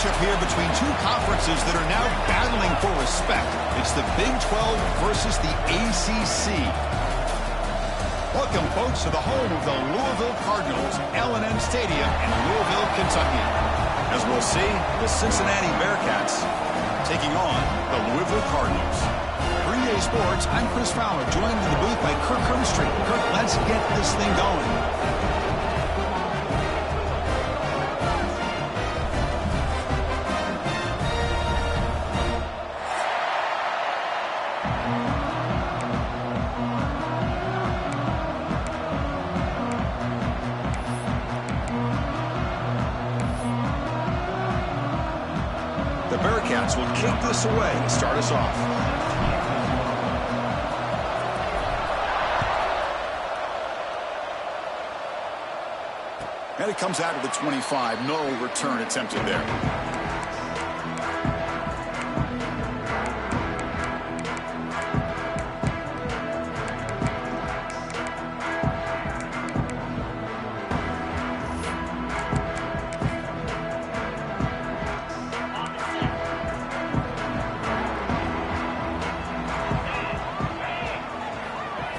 matchup here between two conferences that are now battling for respect. It's the Big 12 versus the ACC. Welcome, folks, to the home of the Louisville Cardinals, L&M Stadium in Louisville, Kentucky. As we'll see, the Cincinnati Bearcats taking on the Louisville Cardinals. For EA Sports, I'm Chris Fowler, joined in the booth by Kirk Herbstreit. Kirk, let's get this thing going. The Bearcats will kick this away to start us off. And it comes out of the 25. No return attempted there.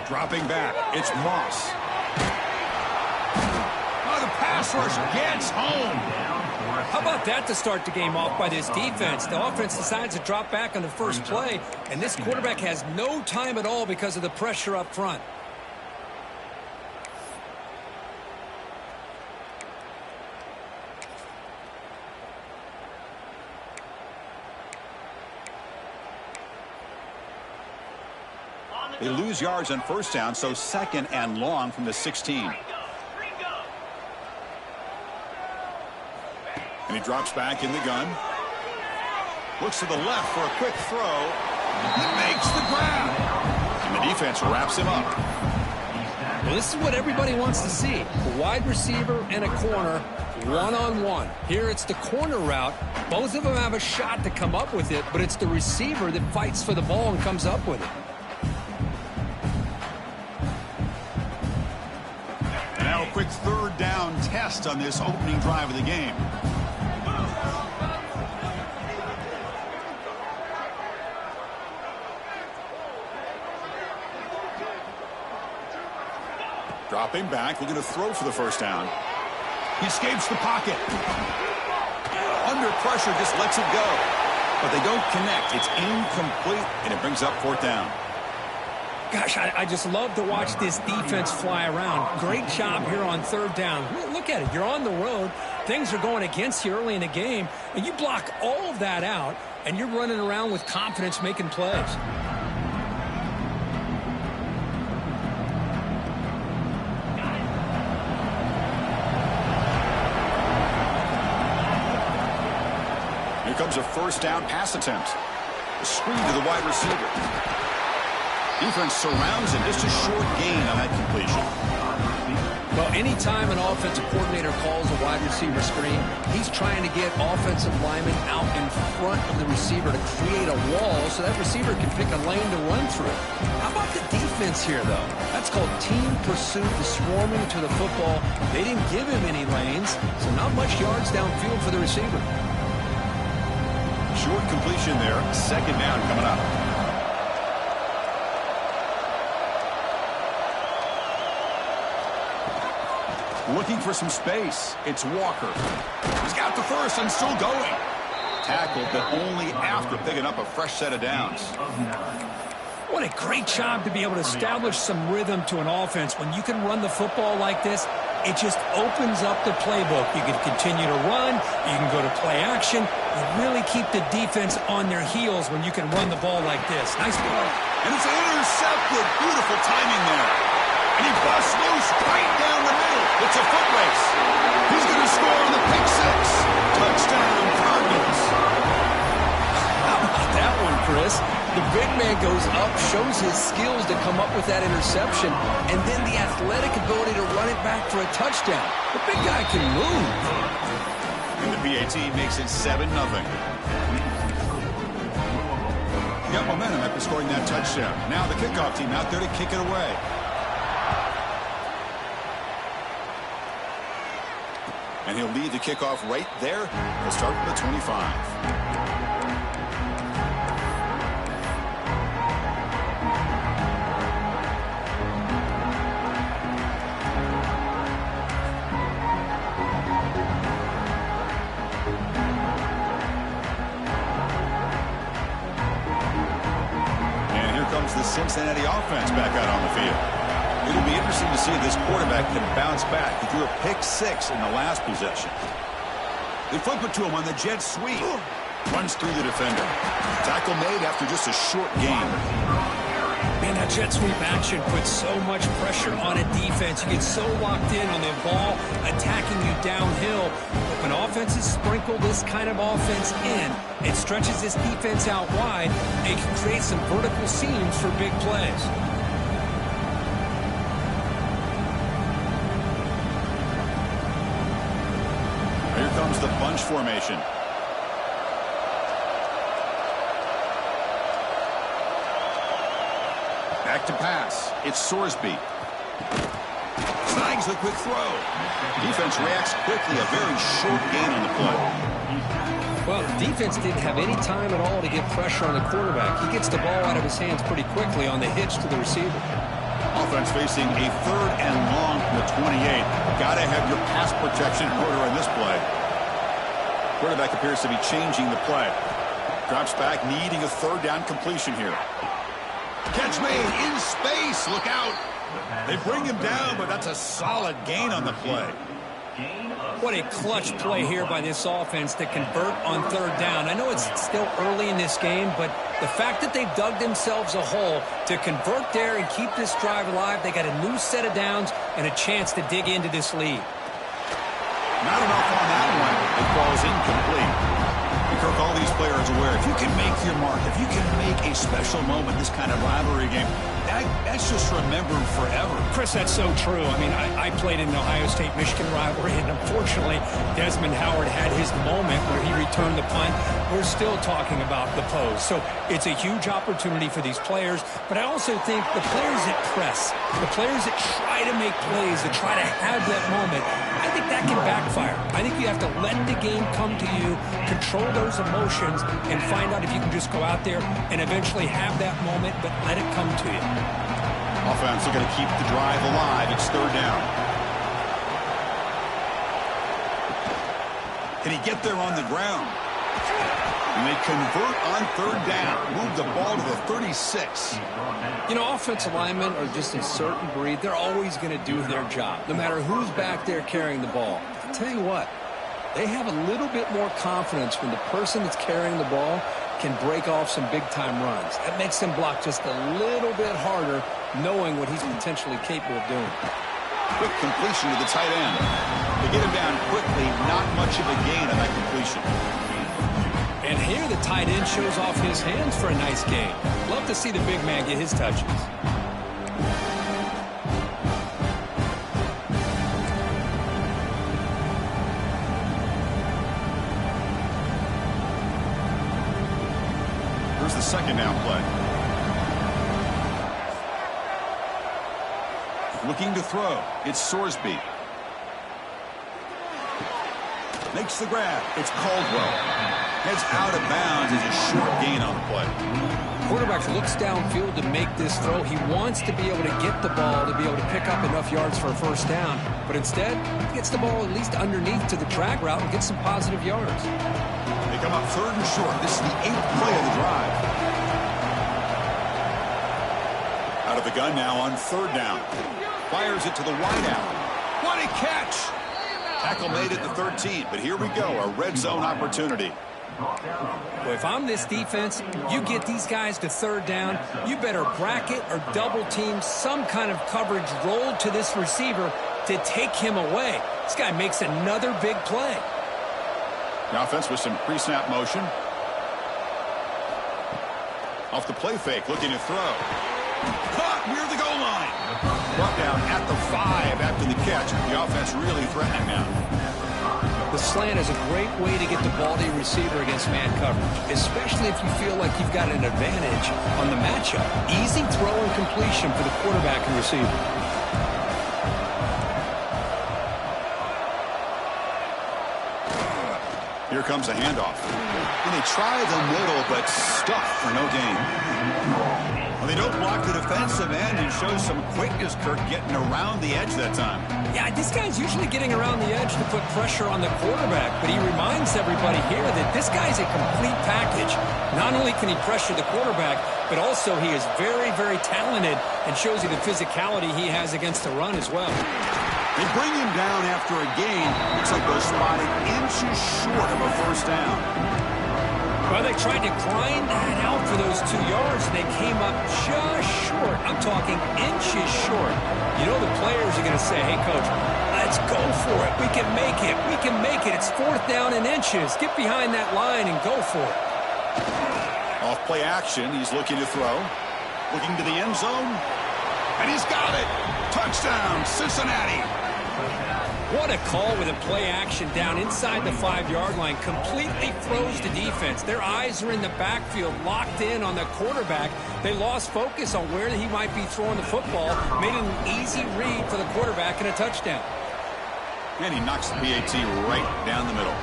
Dropping back, it's Moss. Oh, the pass rush gets home. How about that to start the game off by this defense? The offense decides to drop back on the first play, and this quarterback has no time at all because of the pressure up front. They lose yards on first down, so second and long from the 16. And he drops back in the gun. Looks to the left for a quick throw. He makes the grab. And the defense wraps him up. Well, this is what everybody wants to see. A wide receiver and a corner, one-on-one. Here it's the corner route. Both of them have a shot to come up with it, but it's the receiver that fights for the ball and comes up with it. Quick third down test on this opening drive of the game. Dropping back, looking to throw for the first down. He escapes the pocket. Under pressure, just lets it go. But they don't connect. It's incomplete, and it brings up fourth down. Gosh, I just love to watch this defense fly around. Great job here on third down. Look at it. You're on the road. Things are going against you early in the game, and you block all of that out, and you're running around with confidence making plays. Here comes a first down pass attempt. A screen to the wide receiver. Defense surrounds him. Just a short gain on that completion. Well, anytime an offensive coordinator calls a wide receiver screen, he's trying to get offensive linemen out in front of the receiver to create a wall so that receiver can pick a lane to run through. How about the defense here, though? That's called team pursuit, the swarming to the football. They didn't give him any lanes, so not much yards downfield for the receiver. Short completion there. Second down coming up. Looking for some space. It's Walker. He's got the first and still going. Tackled, but only after picking up a fresh set of downs. What a great job to be able to establish some rhythm to an offense. When you can run the football like this, it just opens up the playbook. You can continue to run. You can go to play action. You really keep the defense on their heels when you can run the ball like this. Nice ball. And it's intercepted. Beautiful timing there. And he busts loose right down the middle. It's a foot race. He's going to score on the pick six. Touchdown, Cardinals. How about that one, Chris? The big man goes up, shows his skills to come up with that interception, and then the athletic ability to run it back for a touchdown. The big guy can move. And the PAT makes it 7-0. Got momentum after scoring that touchdown. Now the kickoff team out there to kick it away. And he'll lead the kickoff right there. He'll start from the 25. The Cincinnati offense back out on the field. It'll be interesting to see if this quarterback can bounce back. He threw a pick-6 in the last possession. They flip it to him on the jet sweep. Runs through the defender. Tackle made after just a short gain. Man, that jet sweep action puts so much pressure on a defense. You get so locked in on the ball attacking you downhill. But when offenses sprinkle this kind of offense in, it stretches this defense out wide. It can create some vertical seams for big plays. Here comes the bunch formation. Back to pass. It's Sorsby. Snags the quick throw. Defense reacts quickly. A very short gain on the play. Well, the defense didn't have any time at all to get pressure on the quarterback. He gets the ball out of his hands pretty quickly on the hitch to the receiver. Offense facing a 3rd and long from the 28. Got to have your pass protection in order on this play. Quarterback appears to be changing the play. Drops back, needing a 3rd down completion here. Catch made in space. Look out. They bring him down, but that's a solid gain on the play. What a clutch play here by this offense to convert on 3rd down. I know it's still early in this game, but the fact that they've dug themselves a hole to convert there and keep this drive alive, they got a new set of downs and a chance to dig into this lead. Not enough on that one. It falls incomplete. Kirk, all these players aware, if you can make your mark, if you can make a special moment, this kind of rivalry game, that's just remembered forever. Chris, that's so true. I mean, I played in the Ohio State-Michigan rivalry, and unfortunately, Desmond Howard had his moment where he returned the punt. We're still talking about the pose. So it's a huge opportunity for these players, but I also think the players that press, the players that try to make plays, that try to have that moment, I think that can backfire. I think you have to let the game come to you, control those emotions, and find out if you can just go out there and eventually have that moment, but let it come to you. Offense looking to keep the drive alive. It's 3rd down. Can he get there on the ground? And they convert on 3rd down. Move the ball to the 36. You know, offensive linemen are just a certain breed. They're always going to do their job, no matter who's back there carrying the ball. I'll tell you what, they have a little bit more confidence when the person that's carrying the ball can break off some big-time runs. That makes them block just a little bit harder, knowing what he's potentially capable of doing. Quick completion to the tight end. They get him down quickly, not much of a gain on that completion. And here the tight end shows off his hands for a nice gain. Love to see the big man get his touches. Here's the 2nd down play. Looking to throw. It's Sorsby. Makes the grab. It's Caldwell. Heads out of bounds as a short gain on the play. Quarterback looks downfield to make this throw. He wants to be able to get the ball to be able to pick up enough yards for a 1st down. But instead, he gets the ball at least underneath to the drag route and gets some positive yards. They come up 3rd and short. This is the 8th play of the drive. Out of the gun now on 3rd down. Fires it to the wideout. What a catch! Tackle made at the 13, but here we go, a red zone opportunity. Well, if I'm this defense, you get these guys to 3rd down, you better bracket or double team some kind of coverage rolled to this receiver to take him away. This guy makes another big play. The offense with some pre-snap motion. Off the play fake, looking to throw. Caught near the goal line. Brought down at the 5 after the catch. The offense really threatening now. The slant is a great way to get the ball to your receiver against man coverage, especially if you feel like you've got an advantage on the matchup. Easy throw and completion for the quarterback and receiver. Here comes a handoff. And they try the middle, but stuck for no gain. Well, they don't block the defensive end and show some quickness, Kirk, getting around the edge that time. Yeah, this guy's usually getting around the edge to put pressure on the quarterback, but he reminds everybody here that this guy's a complete package. Not only can he pressure the quarterback, but also he is very, very talented and shows you the physicality he has against the run as well. They bring him down after a gain. Looks like they're spotted inches short of a first down. Well, they tried to grind that out for those 2 yards, and they came up just short. I'm talking inches short. You know the players are going to say, hey, Coach, let's go for it. We can make it. We can make it. It's 4th down in inches. Get behind that line and go for it. Off play action. He's looking to throw. Looking to the end zone. And he's got it. Touchdown, Cincinnati. What a call with a play action down inside the 5-yard line. Completely froze the defense. Their eyes are in the backfield, locked in on the quarterback. They lost focus on where he might be throwing the football. Made an easy read for the quarterback and a touchdown. And he knocks the PAT right down the middle.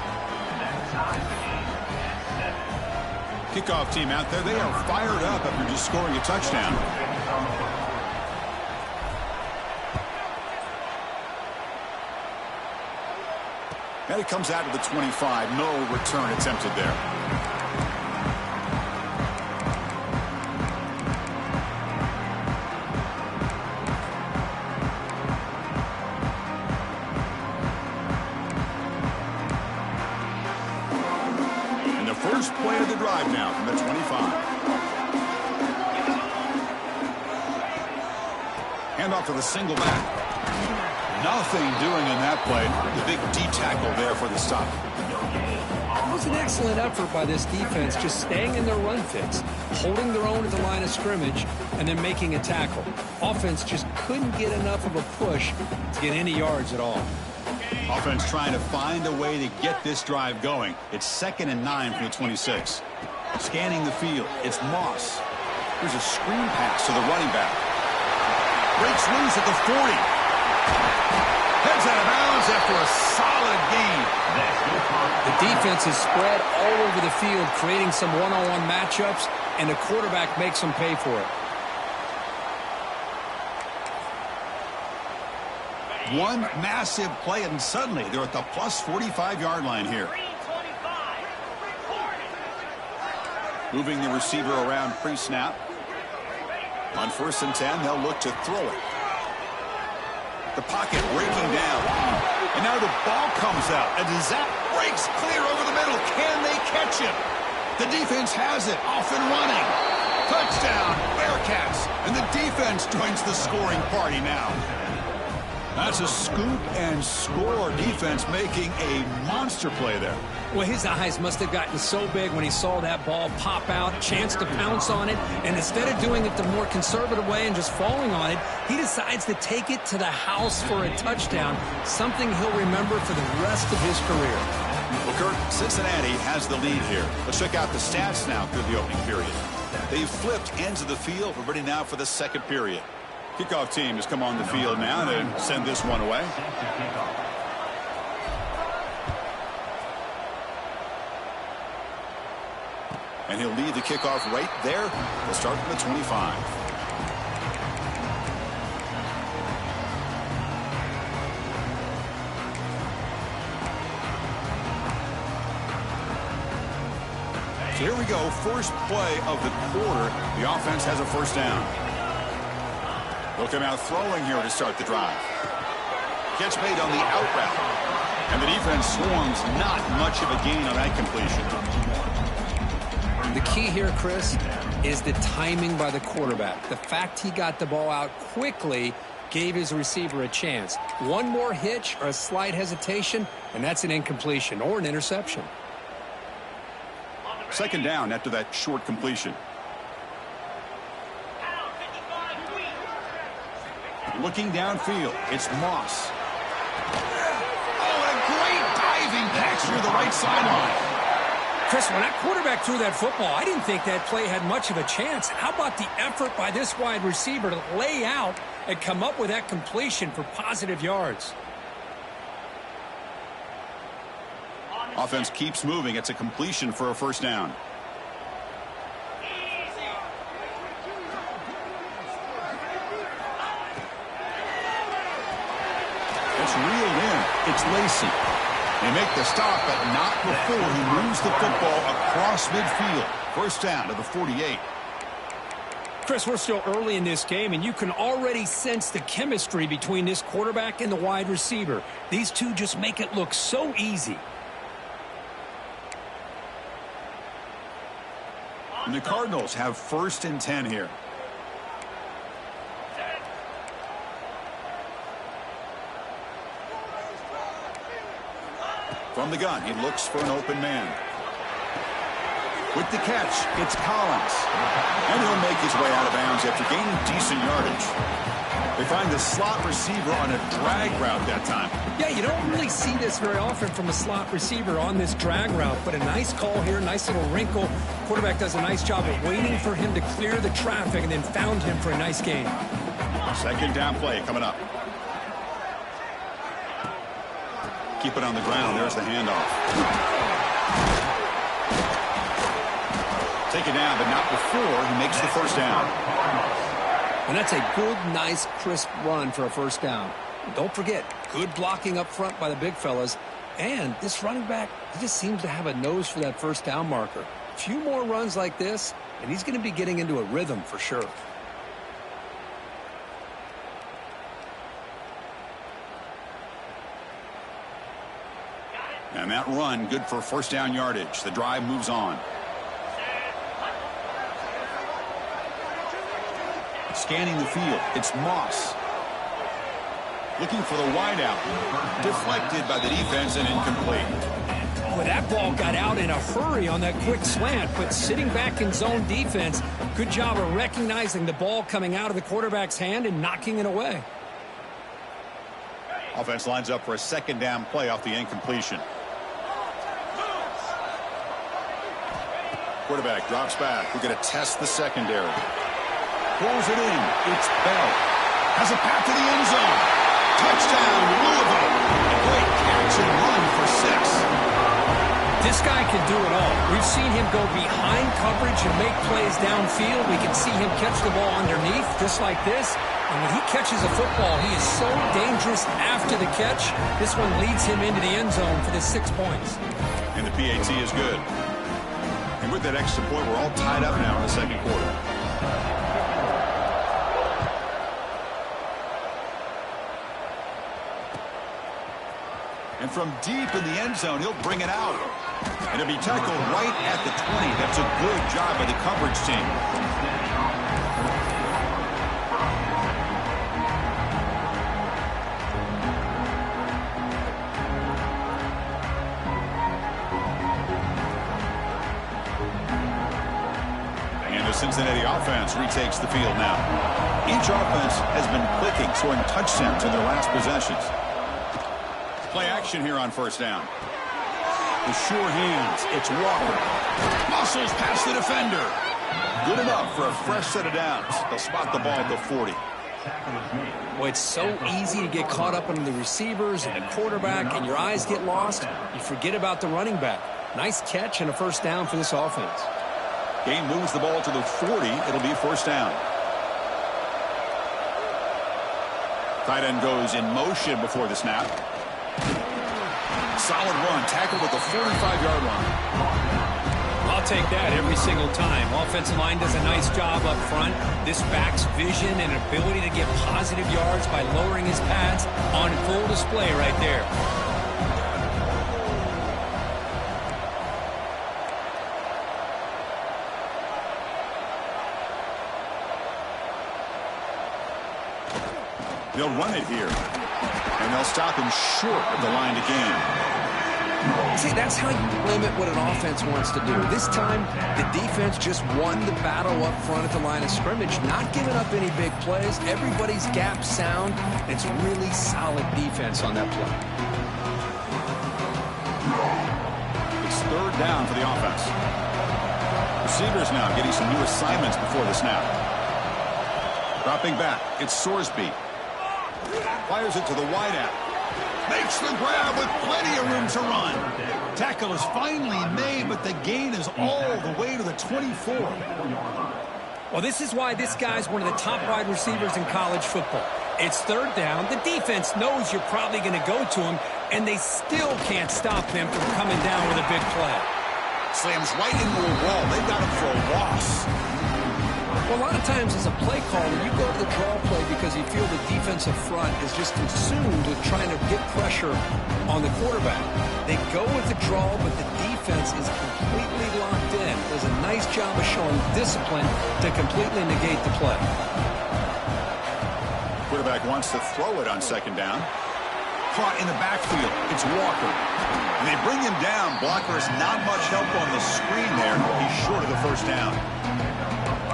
Kickoff team out there. They are fired up after just scoring a touchdown. And it comes out to the 25. No return attempted there. And the first play of the drive now from the 25. Handoff to the single back. Nothing doing in that play. The big D tackle there for the stop. It was an excellent effort by this defense, just staying in their run fits, holding their own at the line of scrimmage, and then making a tackle. Offense just couldn't get enough of a push to get any yards at all. Offense trying to find a way to get this drive going. It's 2nd and 9 from the 26. Scanning the field. It's Moss. Here's a screen pass to the running back. Breaks loose at the 40. Heads out of bounds after a solid gain. The defense is spread all over the field, creating some one-on-one matchups, and the quarterback makes them pay for it. One massive play, and suddenly they're at the plus 45-yard line here. Moving the receiver around pre-snap. On 1st and 10, they'll look to throw it. The pocket breaking down. And now the ball comes out. And Zap breaks clear over the middle. Can they catch him? The defense has it. Off and running. Touchdown, Bearcats. And the defense joins the scoring party now. That's a scoop and score. Defense making a monster play there. Well, his eyes must have gotten so big when he saw that ball pop out, chance to pounce on it, and instead of doing it the more conservative way and just falling on it, he decides to take it to the house for a touchdown, something he'll remember for the rest of his career. Well, Kirk, Cincinnati has the lead here. Let's check out the stats now through the opening period. They've flipped ends of the field. We're ready now for the 2nd period. Kickoff team has come on the field now to send this one away. And he'll lead the kickoff right there. We'll start from the 25. So here we go. First play of the quarter. The offense has a first down. They'll come out throwing here to start the drive. Catch made on the out route. And the defense swarms. Not much of a gain on that completion. The key here, Chris, is the timing by the quarterback. The fact he got the ball out quickly gave his receiver a chance. One more hitch or a slight hesitation, and that's an incompletion or an interception. 2nd down after that short completion. Looking downfield, it's Moss. Oh, a great diving catch near the right sideline. Chris, when that quarterback threw that football, I didn't think that play had much of a chance. How about the effort by this wide receiver to lay out and come up with that completion for positive yards? Offense keeps moving. It's a completion for a first down. It's reeled in. It's Lacey. They make the stop, but not before he moves the football across midfield. First down to the 48. Chris, we're still early in this game, and you can already sense the chemistry between this quarterback and the wide receiver. These two just make it look so easy. And the Cardinals have first and 10 here. From the gun, he looks for an open man. With the catch, it's Collins. And he'll make his way out of bounds after gaining decent yardage. They find the slot receiver on a drag route that time. Yeah, you don't really see this very often from a slot receiver on this drag route, but a nice call here, nice little wrinkle. Quarterback does a nice job of waiting for him to clear the traffic and then found him for a nice gain. Second down play coming up. Keep it on the ground. There's the handoff. Take it down, but not before he makes the first down. And that's a good, nice, crisp run for a first down. Don't forget, good blocking up front by the big fellas. And this running back, he just seems to have a nose for that first down marker. A few more runs like this, and he's going to be getting into a rhythm for sure. And that run, good for first down yardage. The drive moves on. Scanning the field, it's Moss. Looking for the wideout. Deflected by the defense and incomplete. Well, that ball got out in a hurry on that quick slant, but sitting back in zone defense, good job of recognizing the ball coming out of the quarterback's hand and knocking it away. Offense lines up for a second down play off the incompletion. Quarterback drops back. We're going to test the secondary. Pulls it in. It's Bell. Has a path to the end zone. Touchdown, Louisville. A great catch and run for 6. This guy can do it all. We've seen him go behind coverage and make plays downfield. We can see him catch the ball underneath, just like this. And when he catches a football, he is so dangerous after the catch. This one leads him into the end zone for the 6 points. And the PAT is good. And with that extra point, we're all tied up now in the second quarter. And from deep in the end zone, he'll bring it out. And it'll be tackled right at the 20. That's a good job by the coverage team. And the Cincinnati offense retakes the field now. Each offense has been clicking, scoring touchdowns in their last possessions. Play action here on first down. With sure hands, it's Walker. Muscles past the defender. Good enough for a fresh set of downs. They'll spot the ball at the 40. Boy, it's so easy to get caught up on the receivers and the quarterback, and your eyes get lost. You forget about the running back. Nice catch and a first down for this offense. Game moves the ball to the 40. It'll be first down. Tight end goes in motion before the snap. Solid run, tackled at the 45-yard line. I'll take that every single time. Offensive line does a nice job up front. This back's vision and ability to get positive yards by lowering his pads on full display right there. They'll run it here. And they'll stop him short of the line to gain. See, that's how you limit what an offense wants to do. This time, the defense just won the battle up front at the line of scrimmage, not giving up any big plays. Everybody's gap sound. It's really solid defense on that play. It's third down for the offense. Receivers now getting some new assignments before the snap. Dropping back, it's Sorsby. Fires it to the wideout. Makes the grab with plenty of room to run. Tackle is finally made, but the gain is all the way to the 24. Well, this is why this guy's one of the top wide receivers in college football. It's third down. The defense knows you're probably going to go to him, and they still can't stop him from coming down with a big play. Slams right into a wall. They've got him for a loss. Well, a lot of times as a play caller, you go to the draw play because you feel the defensive front is just consumed with trying to get pressure on the quarterback. They go with the draw, but the defense is completely locked in. Does a nice job of showing discipline to completely negate the play. Quarterback wants to throw it on second down. Caught in the backfield. It's Walker. And they bring him down. Blocker's not much help on the screen there. He's short of the first down.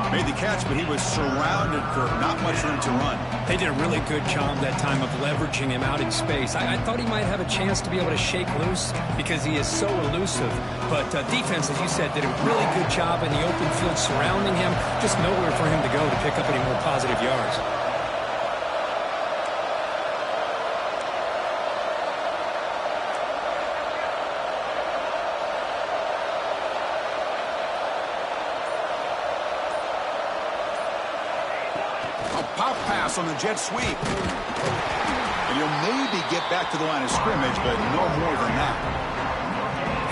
Made the catch, but he was surrounded for not much room to run. They did a really good job that time of leveraging him out in space. I thought he might have a chance to be able to shake loose because he is so elusive. But defense, as you said, did a really good job in the open field surrounding him. Just nowhere for him to go to pick up any more positive yards. On the jet sweep. And you'll maybe get back to the line of scrimmage, but no more than that.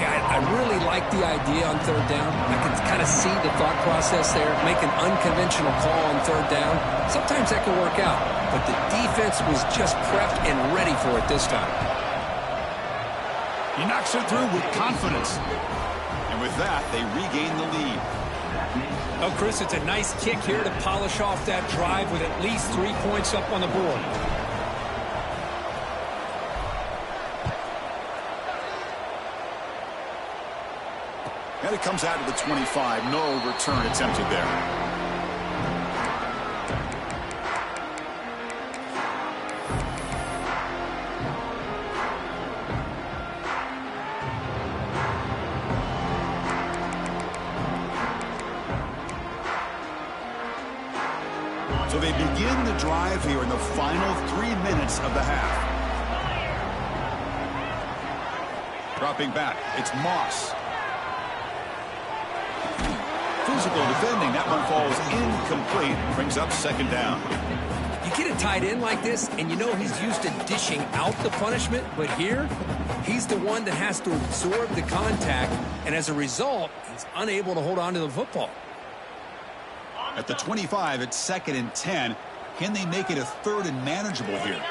Yeah, I really like the idea on third down. I can kind of see the thought process there. Make an unconventional call on third down. Sometimes that can work out, but the defense was just prepped and ready for it this time. He knocks it through with confidence. And with that, they regain the lead. Oh, Chris, it's a nice kick here to polish off that drive with at least 3 points up on the board. And it comes out to the 25. No return attempted there. So they begin the drive here in the final 3 minutes of the half. Dropping back, it's Moss. Physical defending, that one falls incomplete. Brings up second down. You get a tight end like this, and you know he's used to dishing out the punishment, but here, he's the one that has to absorb the contact, and as a result, he's unable to hold on to the football. At the 25, it's 2nd and 10. Can they make it a 3rd and manageable here?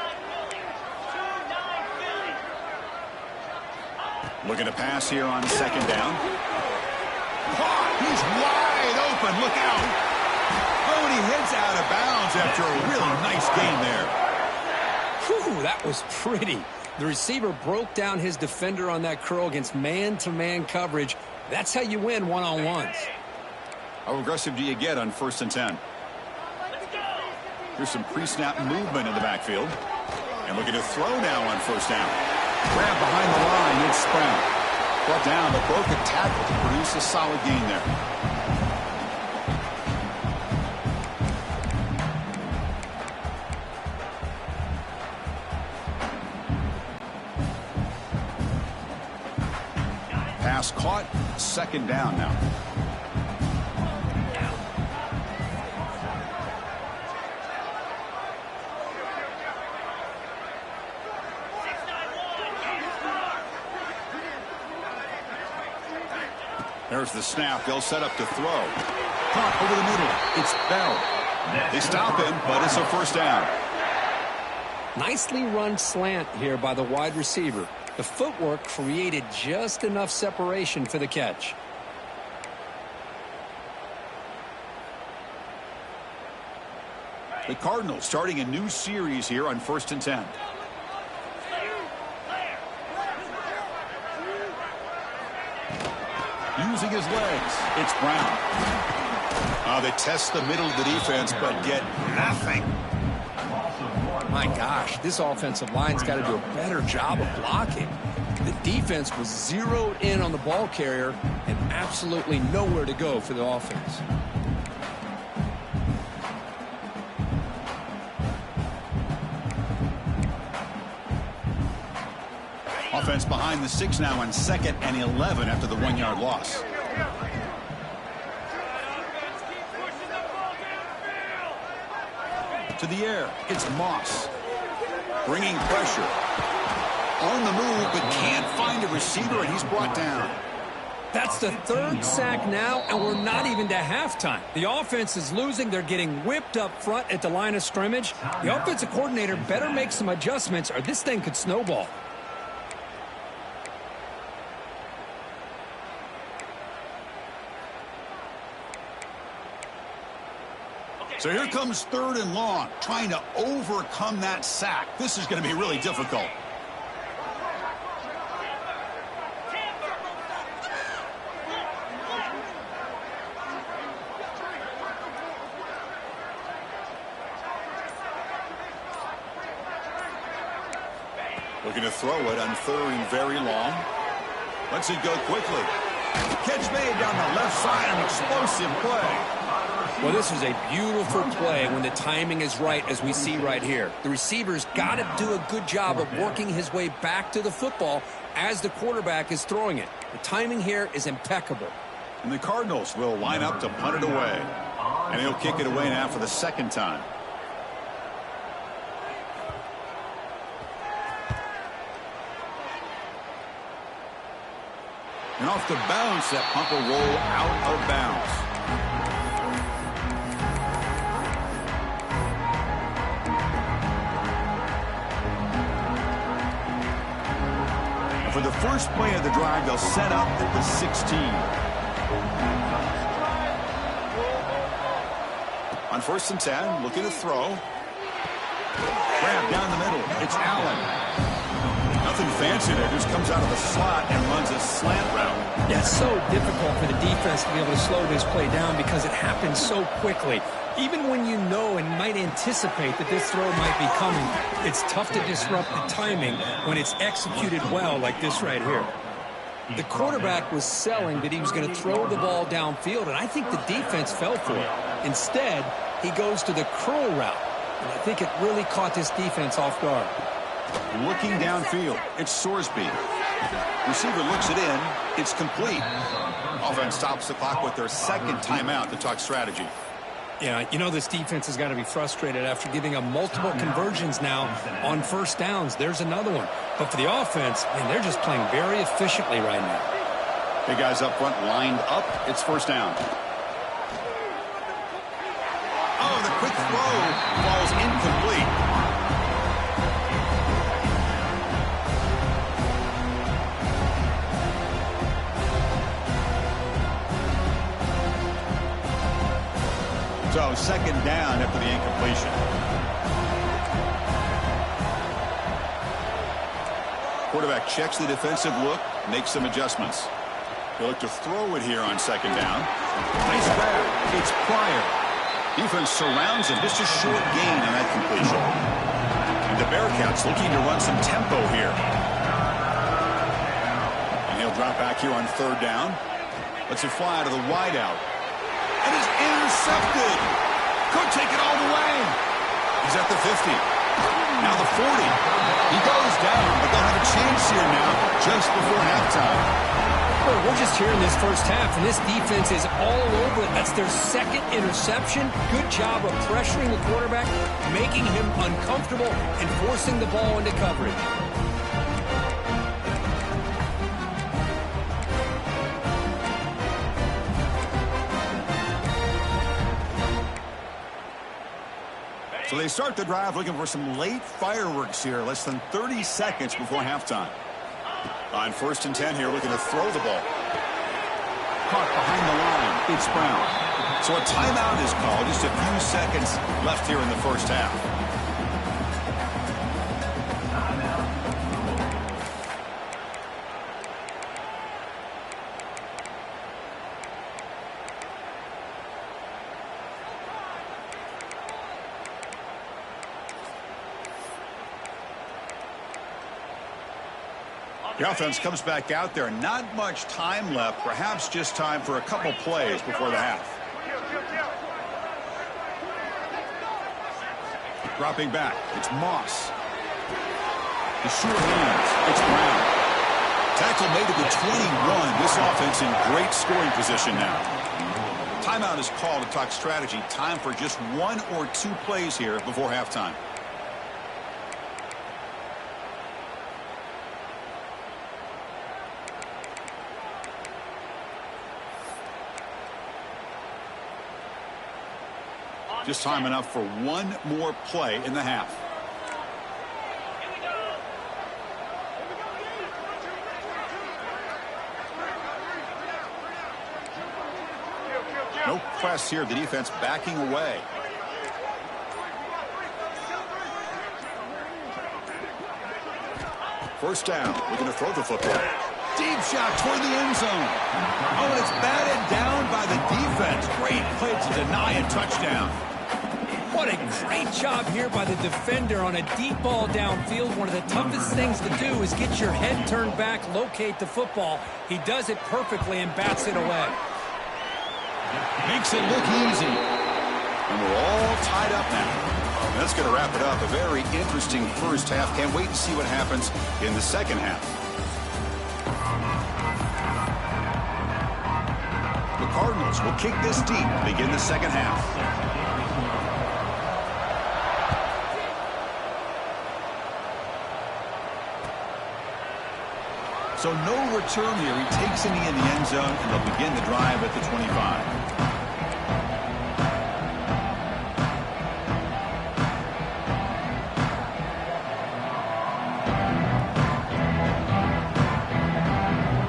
Looking to pass here on 2nd down. He's wide open. Look out. Oh, and he heads out of bounds after a really nice gain there. Whew, that was pretty. The receiver broke down his defender on that curl against man-to-man coverage. That's how you win one-on-ones. How aggressive do you get on 1st and 10? Here's some pre-snap movement in the backfield. And looking to throw now on 1st down. Grab behind the line, it's Brown. Brought down, but broke a tackle to produce a solid gain there. Pass caught, 2nd down now. There's the snap. They'll set up to throw. Caught over the middle. It's Bell. They stop him, but it's a 1st down. Nicely run slant here by the wide receiver. The footwork created just enough separation for the catch. The Cardinals starting a new series here on 1st and 10. Using his legs, it's Brown. They test the middle of the defense, but get nothing. My gosh, this offensive line's got to do a better job of blocking. The defense was zeroed in on the ball carrier and absolutely nowhere to go for the offense. Offense behind the 6 now on 2nd and 11 after the 1-yard loss. To the air, it's Moss. Bringing pressure. On the move, but can't find a receiver, and he's brought down. That's the 3rd sack now, and we're not even to halftime. The offense is losing. They're getting whipped up front at the line of scrimmage. The offensive coordinator better make some adjustments, or this thing could snowball. So here comes 3rd and long, trying to overcome that sack. This is going to be really difficult. Looking to throw it on 3rd and very long. Lets it go quickly. Catch made down the left side, an explosive play. Well, this is a beautiful play when the timing is right, as we see right here. The receiver's got to do a good job of working his way back to the football as the quarterback is throwing it. The timing here is impeccable. And the Cardinals will line up to punt it away. And he'll kick it away now for the 2nd time. And off the bounce, that punt will roll out of bounds. For the first play of the drive, they'll set up at the 16. On 1st and 10, looking to throw. Grab down the middle. It's Allen. Nothing fancy there. Just comes out of the slot and runs a slant route. Yeah, it's so difficult for the defense to be able to slow this play down because it happens so quickly. Even when you know and might anticipate that this throw might be coming, it's tough to disrupt the timing when it's executed well like this right here. The quarterback was selling that he was going to throw the ball downfield, and I think the defense fell for it. Instead, he goes to the curl route, and I think it really caught this defense off guard. Looking downfield, it's Sorsby. Receiver looks it in. It's complete. Offense stops the clock with their 2nd timeout to talk strategy. Yeah, you know this defense has got to be frustrated after giving up multiple conversions now on 1st downs. There's another one. But for the offense, I mean, they're just playing very efficiently right now. Big guys up front lined up. It's 1st down. Oh, the quick throw falls incomplete. So 2nd down after the incompletion. Quarterback checks the defensive look, makes some adjustments. He'll look to throw it here on 2nd down. Nice grab. It's Pryor. Defense surrounds him. Just a short gain on that completion. And the Bearcats looking to run some tempo here. And he'll drop back here on 3rd down. Lets it fly out of the wideout. And is intercepted. Could take it all the way. He's at the 50. Now the 40. He goes down, but they'll have a chance here now just before halftime. Well, we're just here in this 1st half, and this defense is all over it. That's their 2nd interception. Good job of pressuring the quarterback, making him uncomfortable, and forcing the ball into coverage. So they start the drive looking for some late fireworks here, less than 30 seconds before halftime. On 1st and 10 here, looking to throw the ball. Caught behind the line. It's Brown. So a timeout is called. Just a few seconds left here in the 1st half. The offense comes back out there. Not much time left. Perhaps just time for a couple plays before the half. Dropping back. It's Moss. The short hands. It's Brown. Tackle made at the 21. This offense in great scoring position now. Timeout is called to talk strategy. Time for just 1 or 2 plays here before halftime. Just time enough for 1 more play in the half. No press here. The defense backing away. First down. Looking to throw the football. Deep shot toward the end zone. Oh, and it's batted down by the defense. Great play to deny a touchdown. What a great job here by the defender on a deep ball downfield. One of the toughest things to do is get your head turned back, locate the football. He does it perfectly and bats it away. Makes it look easy. And we're all tied up now. And that's going to wrap it up. A very interesting first half. Can't wait to see what happens in the second half. The Cardinals will kick this deep, begin the second half. So no return here. He takes in the end zone, and they'll begin the drive at the 25.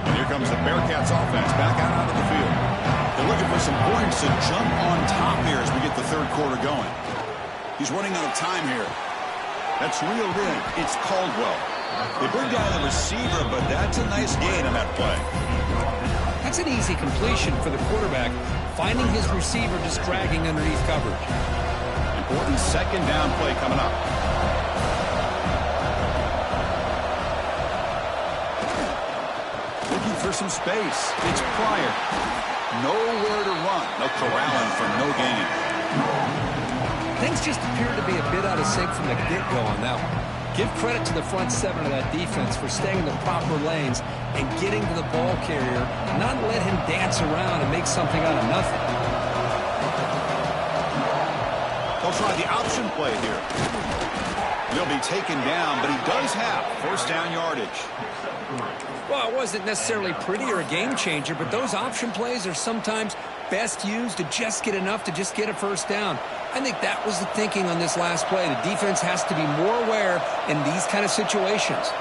And here comes the Bearcats offense back out onto the field. They're looking for some points to jump on top here as we get the third quarter going. He's running out of time here. That's reeled in. It's Caldwell. They bring down the receiver, but that's a nice gain on that play. That's an easy completion for the quarterback, finding his receiver just dragging underneath coverage. Important second down play coming up. Looking for some space. It's Pryor. Nowhere to run. No corralling for no gain. Things just appear to be a bit out of sync from the get-go on that one. Give credit to the front 7 of that defense for staying in the proper lanes and getting to the ball carrier, not let him dance around and make something out of nothing. They'll try the option play here. He'll be taken down, but he does have first down yardage. Well, it wasn't necessarily pretty or a game changer, but those option plays are sometimes best used to just get enough to just get a first down. I think that was the thinking on this last play. The defense has to be more aware in these kind of situations.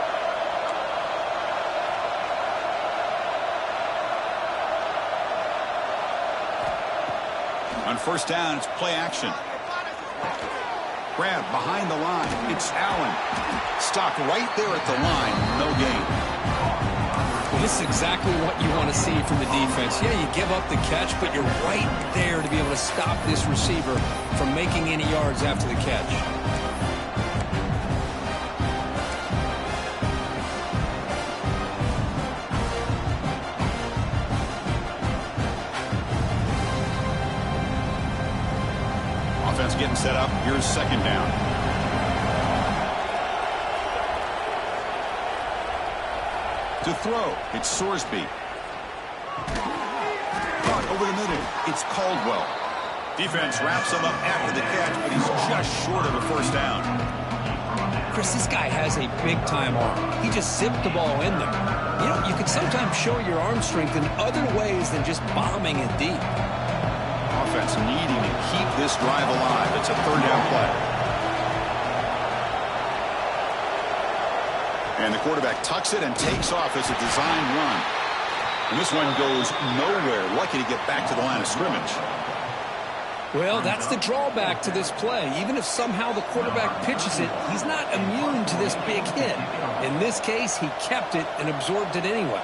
On first down, it's play action. Grab behind the line. It's Allen. Stopped right there at the line. No gain. Well, this is exactly what you want to see from the defense. Yeah, you give up the catch, but you're right there to be able to stop this receiver from making any yards after the catch. Offense getting set up. Here's second down. To throw, it's Sorsby. Caught over the middle, it's Caldwell. Defense wraps him up after the catch, but he's just short of a first down. Chris, this guy has a big-time arm. He just zipped the ball in there. You know, you can sometimes show your arm strength in other ways than just bombing it deep. Offense needing to keep this drive alive. It's a third down play. And the quarterback tucks it and takes off as a design run. And this one goes nowhere. Lucky to get back to the line of scrimmage. Well, that's the drawback to this play. Even if somehow the quarterback pitches it, he's not immune to this big hit. In this case, he kept it and absorbed it anyway.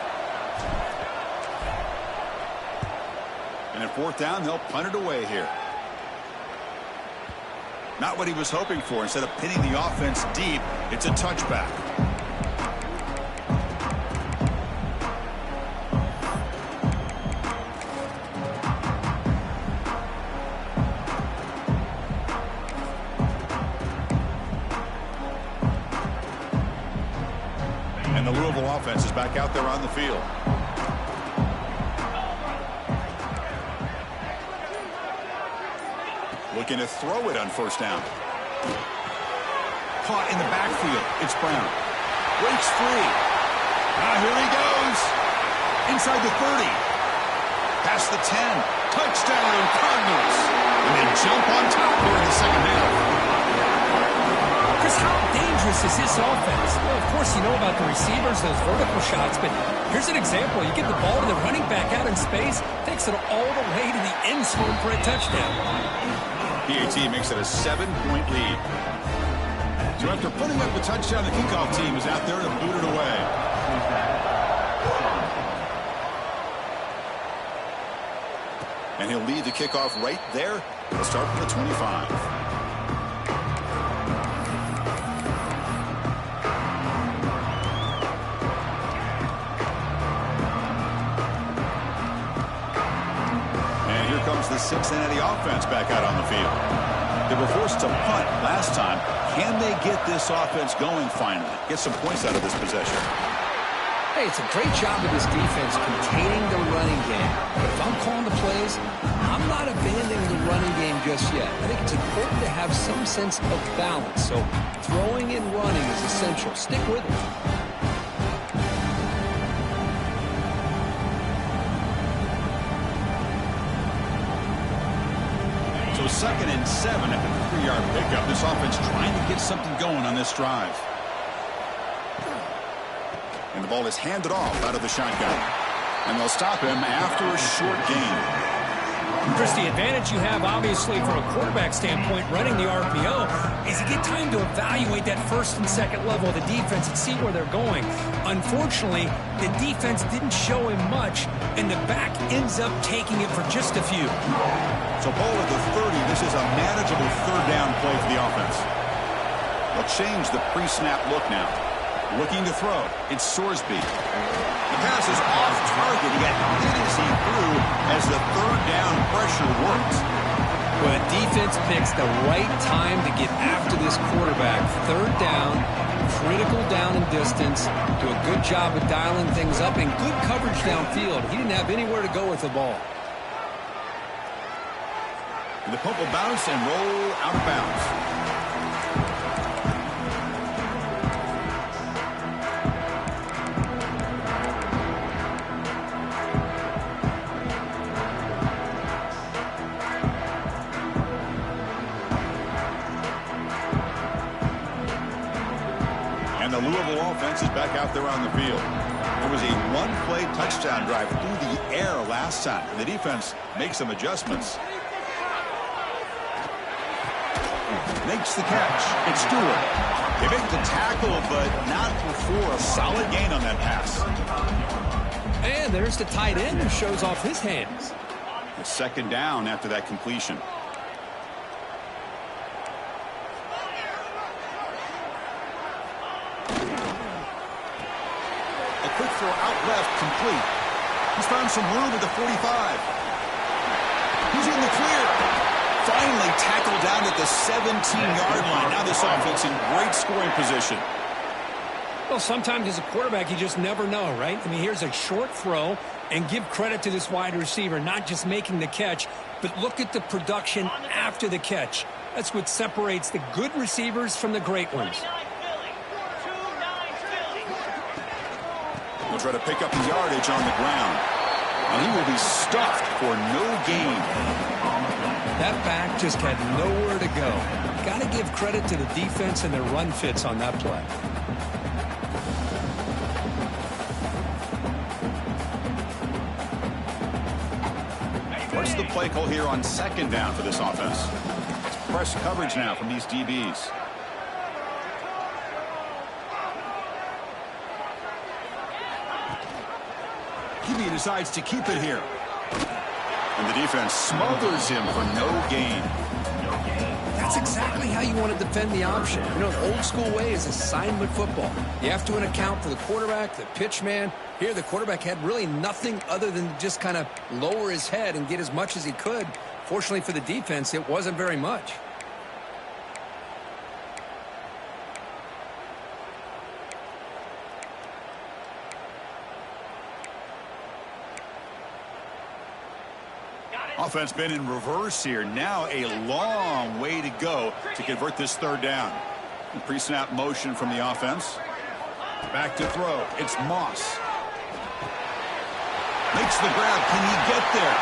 And at fourth down, they'll punt it away here. Not what he was hoping for. Instead of pinning the offense deep, it's a touchback. offense is back out there on the field. Looking to throw it on first down. Caught in the backfield. It's Brown. Breaks free. Here he goes. Inside the 30. Past the 10. Touchdown, Cardinals. And they jump on top here in the second half. Chris, how dangerous is this offense? Well, of course, you know about the receivers, those vertical shots, but here's an example. You get the ball to the running back out in space, takes it all the way to the end zone for a touchdown. PAT makes it a 7-point lead. So after putting up a touchdown, the kickoff team is out there to boot it away. And he'll lead the kickoff right there. He'll start from the 25. Comes the Cincinnati offense back out on the field. They were forced to punt last time. Can they get this offense going finally? Get some points out of this possession. Hey, it's a great job of this defense containing the running game. But if I'm calling the plays, I'm not abandoning the running game just yet. I think it's important to have some sense of balance. So throwing and running is essential. Stick with it. So 2nd and 7 after the 3-yard pickup. This offense trying to get something going on this drive. And the ball is handed off out of the shotgun. And they'll stop him after a short gain. Chris, the advantage you have, obviously, from a quarterback standpoint, running the RPO, is you get time to evaluate that first and second level of the defense and see where they're going. Unfortunately, the defense didn't show him much, and the back ends up taking it for just a few. So ball at the 30. This is a manageable third down play for the offense. They'll change the pre-snap look now. Looking to throw. It's Sorsby. The pass is off target. He got hit as he threw as the third down pressure worked. Well, the defense picks the right time to get after this quarterback. Third down, critical down and distance. Do a good job of dialing things up and good coverage downfield. He didn't have anywhere to go with the ball. And the punt will bounce and roll out of bounds. And the Louisville offense is back out there on the field. There was a one-play touchdown drive through the air last time. The defense makes some adjustments. Makes the catch. It's Stewart. They make the tackle, but not before a solid gain on that pass. And there's the tight end who shows off his hands. The second down after that completion. A quick throw out left, complete. He's found some room at the 45. He's in the clear. Finally tackled down at the 17-yard line. Now this offense in great scoring position. Well, sometimes as a quarterback, you just never know, right? I mean, here's a short throw, and give credit to this wide receiver, not just making the catch, but look at the production after the catch. That's what separates the good receivers from the great ones. He'll try to pick up the yardage on the ground. And he will be stuffed for no gain. That back just had nowhere to go. Got to give credit to the defense and their run fits on that play. What's the play call here on second down for this offense? It's press coverage now from these DBs. He decides to keep it here. And the defense smothers him for no gain. That's exactly how you want to defend the option. You know, the old school way is assignment football. You have to account for the quarterback, the pitch man. Here, the quarterback had really nothing other than just kind of lower his head and get as much as he could. Fortunately for the defense, it wasn't very much. Offense been in reverse here. Now a long way to go to convert this third down. Pre-snap motion from the offense. Back to throw. It's Moss. Makes the grab. Can he get there?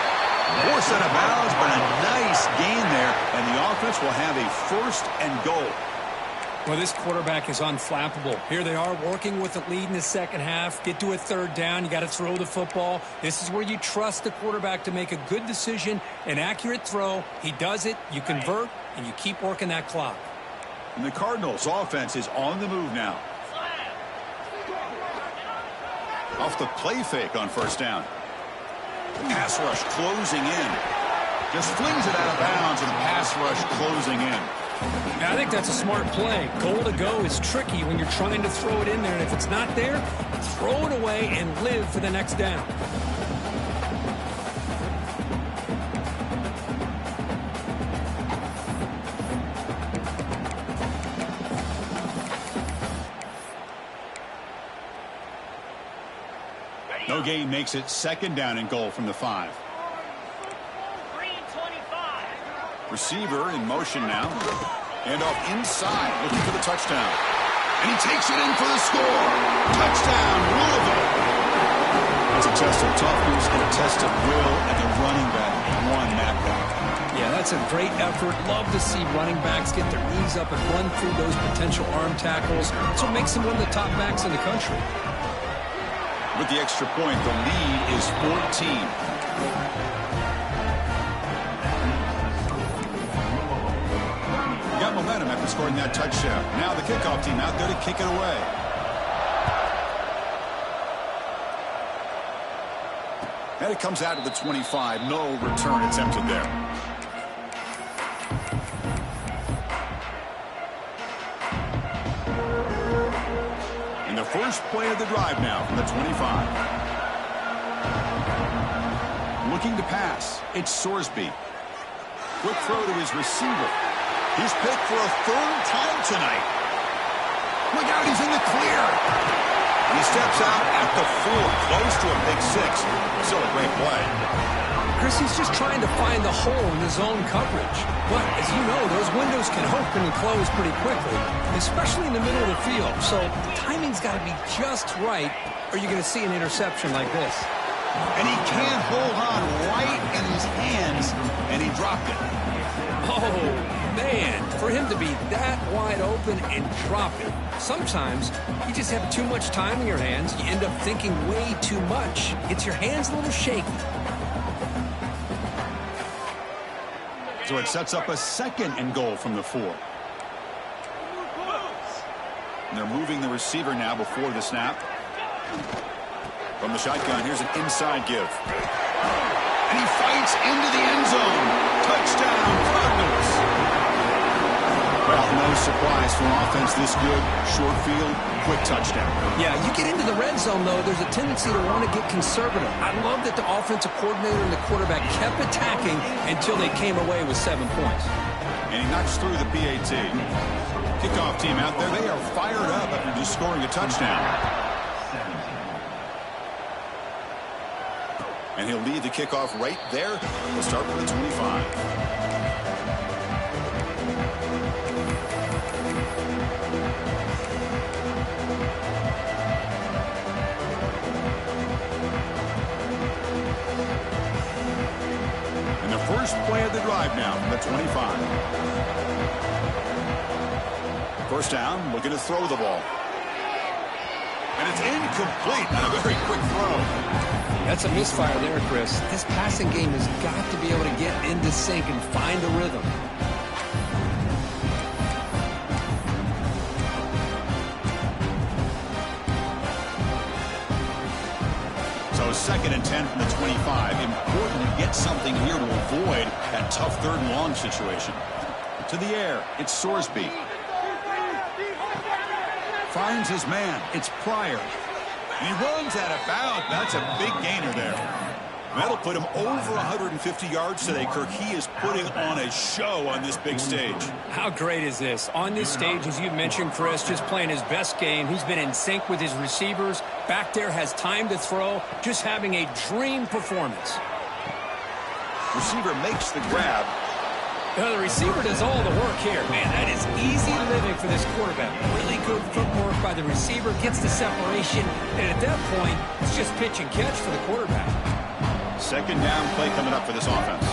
Forced out of bounds, but a nice gain there. And the offense will have a 1st and goal. Well, this quarterback is unflappable. Here they are working with the lead in the second half. Get to a third down. You got to throw the football. This is where you trust the quarterback to make a good decision, an accurate throw. He does it. You convert, and you keep working that clock. And the Cardinals' offense is on the move now. Off the play fake on 1st down. Pass rush closing in. Just flings it out of bounds, and the pass rush closing in. I think that's a smart play. Goal to go is tricky when you're trying to throw it in there, and if it's not there, throw it away and live for the next down. No gain makes it 2nd down and goal from the 5. Receiver in motion now. And off inside, looking for the touchdown. And he takes it in for the score. Touchdown, Louisville. It's a test of toughness and a test of will, and the running back won that one. Yeah, that's a great effort. Love to see running backs get their knees up and run through those potential arm tackles. That's what makes them one of the top backs in the country. With the extra point, the lead is 14. Got momentum after scoring that touchdown. Now the kickoff team out there to kick it away. And it comes out of the 25. No return attempted there. And the first play of the drive now from the 25. Looking to pass. It's Sorsby. Quick throw to his receiver. He's picked for a 3rd time tonight. Look out, he's in the clear. He steps out at the 4, close to a big 6. Still a great play. Chris, he's just trying to find the hole in his own coverage. But, as you know, those windows can open and close pretty quickly, especially in the middle of the field. So, the timing's got to be just right, or you're going to see an interception like this. And he can't hold on right in his hands, and he dropped it. Oh, man, for him to be that wide open and drop it. Sometimes you just have too much time in your hands. You end up thinking way too much. Gets your hands a little shaky. So it sets up a 2nd and goal from the 4. And they're moving the receiver now before the snap. From the shotgun, here's an inside give. And he fights into the end zone. Touchdown, Cardinals. Well, no surprise for offense this good. Short field, quick touchdown. Yeah, you get into the red zone, though, there's a tendency to want to get conservative. I love that the offensive coordinator and the quarterback kept attacking until they came away with 7 points. And he knocks through the PAT. Kickoff team out there, they are fired up after just scoring a touchdown. And he'll lead the kickoff right there. We'll start with the 25. And the first play of the drive now from the 25. First down, looking to throw the ball. And it's incomplete on a very quick throw. That's a misfire there, Chris. This passing game has got to be able to get into sync and find a rhythm. So 2nd and 10 from the 25. Important to get something here to avoid that tough 3rd and long situation. To the air, it's Sorsby. Finds his man. It's Pryor. And he runs out of bounds. That's a big gainer there. That'll put him over 150 yards today, Kirk. He is putting on a show on this big stage. How great is this? On this stage, as you mentioned, Chris, just playing his best game. He's been in sync with his receivers. Back there, has time to throw. Just having a dream performance. Receiver makes the grab. The receiver does all the work here. Man, that is easy living for this quarterback. Really good footwork by the receiver, gets the separation, and at that point, it's just pitch and catch for the quarterback. Second down play coming up for this offense.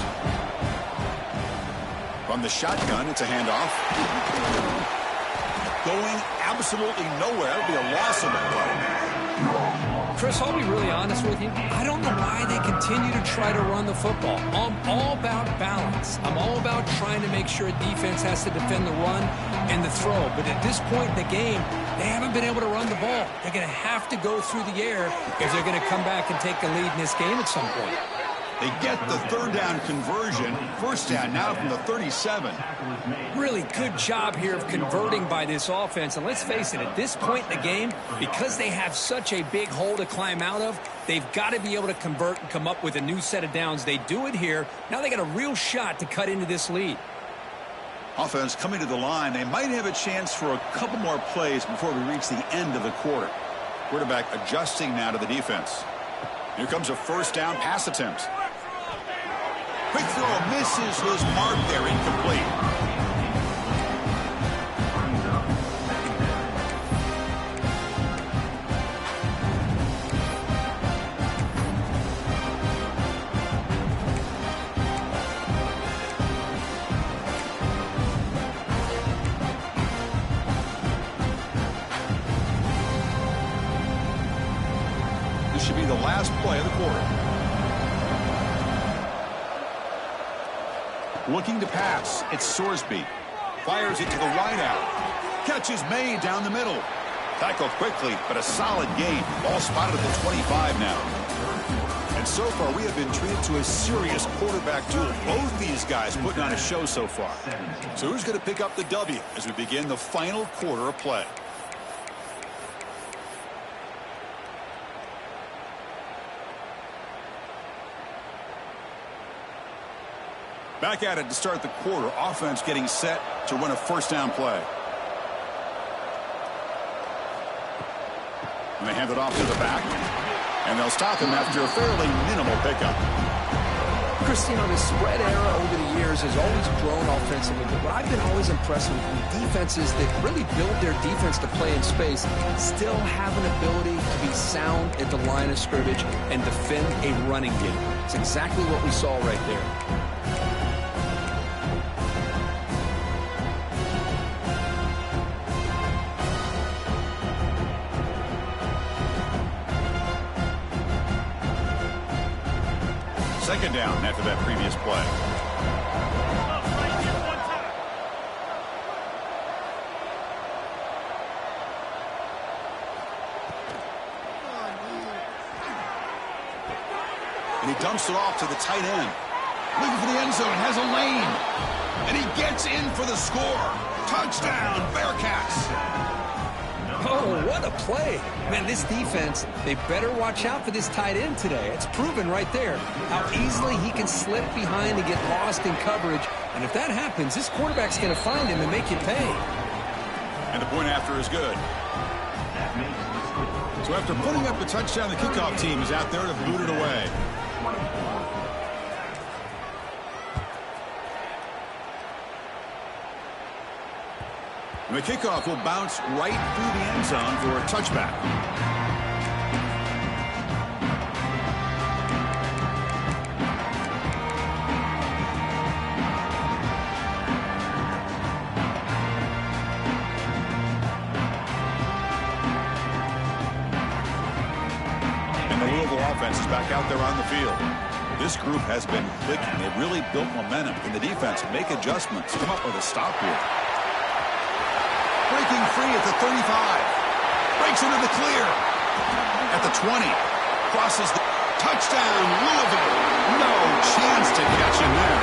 From the shotgun, it's a handoff. Going absolutely nowhere. That would be a loss of the play. Chris, I'll be really honest with you. I don't know why they continue to try to run the football. I'm all about balance. I'm all about trying to make sure a defense has to defend the run and the throw. But at this point in the game, they haven't been able to run the ball. They're going to have to go through the air if they're going to come back and take the lead in this game at some point. They get the third down conversion. First down now from the 37. Really good job here of converting by this offense. And let's face it, at this point in the game, because they have such a big hole to climb out of, they've got to be able to convert and come up with a new set of downs. They do it here. Now they got a real shot to cut into this lead. Offense coming to the line. They might have a chance for a couple more plays before we reach the end of the quarter. Quarterback adjusting now to the defense. Here comes a first down pass attempt. Quick throw misses his mark there, incomplete. This should be the last play of the quarter. Looking to pass. It's Sorsby. Fires it to the wideout. Catch is made down the middle. Tackled quickly, but a solid gain. Ball spotted at the 25 now. And so far, we have been treated to a serious quarterback duel. Both these guys putting on a show so far. So who's going to pick up the W as we begin the final quarter of play? Back at it to start the quarter. Offense getting set to run a first down play. And they hand it off to the back. And they'll stop him after a fairly minimal pickup. Chris, you know, the spread era over the years has always grown offensively. But what I've been always impressed with defenses that really build their defense to play in space still have an ability to be sound at the line of scrimmage and defend a running game. It's exactly what we saw right there. Second down after that previous play. And he dumps it off to the tight end. Looking for the end zone, has a lane. And he gets in for the score. Touchdown, Bearcats. Oh, what a play. Man, this defense, they better watch out for this tight end today. It's proven right there how easily he can slip behind and get lost in coverage. And if that happens, this quarterback's going to find him and make you pay. And the point after is good. So after putting up the touchdown, the kickoff team is out there to boot it away. And the kickoff will bounce right through the end zone for a touchback. And the Louisville offense is back out there on the field. This group has been clicking. They've really built momentum. And the defense make adjustments. Come up with a stop here. Breaking free at the 35. Breaks into the clear. At the 20. Crosses the touchdown, Louisville. No chance to catch him there.